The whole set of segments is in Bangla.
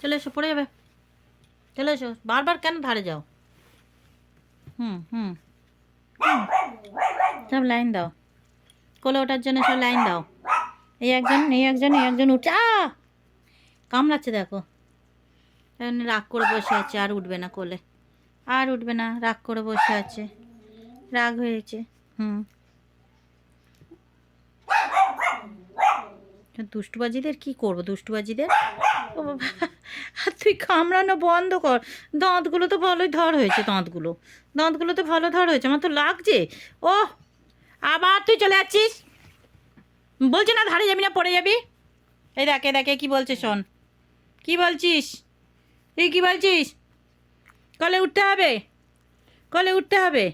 চলে এসো, পড়ে যাবে। চলে এসো, বারবার কেন ধারে যাও? হুম হুম সব লাইন দাও, কোলে ওঠার জন্য সব লাইন দাও। এই একজন, এই একজন, এই একজন উঠছে। কামড়াচ্ছে দেখো, রাগ করে বসে আছে, আর উঠবে না কোলে, আর উঠবে না, রাগ করে বসে আছে, রাগ হয়েছে। হুম, দুষ্টুবাজিদের কি করবো, দুষ্টুবাজিদের। ও বাবা, তুই কামড়ানো বন্ধ কর। দাঁতগুলো তো ভালোই ধার হয়েছে, দাঁতগুলো তো ভালো ধার হয়েছে, আমার তো লাগছে। ও আবার তুই চলে যাচ্ছিস, বলছি না ধারে যাবি না, পড়ে যাবি। এই দেখে দেখে কি বলছে, শোন কি বলছিস, তুই কি বলছিস? কলে উঠতে হবে, কলে উঠতে হবে।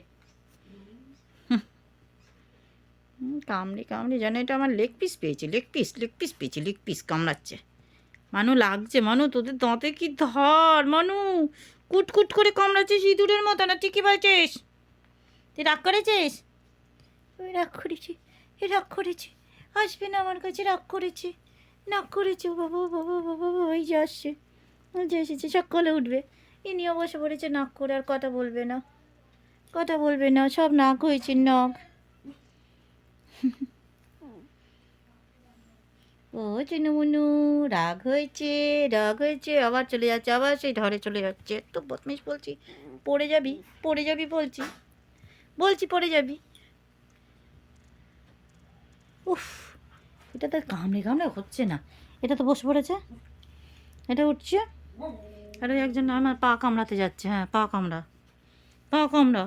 কামড়ে কামড়ে জানো, এটা আমার লেগ পিস পেয়েছে, লেগ পিস, লেগ পিস পেয়েছে, লেগ পিস কামড়াচ্ছে। মানু লাগছে, মানু তোদের দাঁতে কি ধর, মানু কুটকুট করে কামড়াচ্ছিস ইঁদুরের মতো না, তুই কি বলছিস? তুই রাগ করেছিস? তুই রাগ করেছি, এ রাগ করেছি, আসবে না আমার কাছে, রাগ করেছি, রাগ করেছি। ও বাবা বাবা বাবা, ওই যে আসছে, ওই যে এসেছে, সকালে উঠবে। ইনিও বসে পড়েছে নাক করে, আর কথা বলবে না, কথা বলবে না, সব নাক হয়েছে, নাক। ও চিনুমুনু, রাগ হয়েছে, রাগ হয়েছে, আবার চলে যাচ্ছে, আবার সেই ধরে চলে যাচ্ছে। তো বদমাইশ বলছি, পড়ে যাবি, পড়ে যাবি বলছি, বলছি পড়ে যাবি। উফ, এটা তো কামড়ে কামড়ে হচ্ছে না, এটা তো বসে পড়েছে, এটা উঠছে, আর ওই একজন আমার পা কামড়াতে যাচ্ছে। হ্যাঁ, পা কামড়া, পা কামড়া।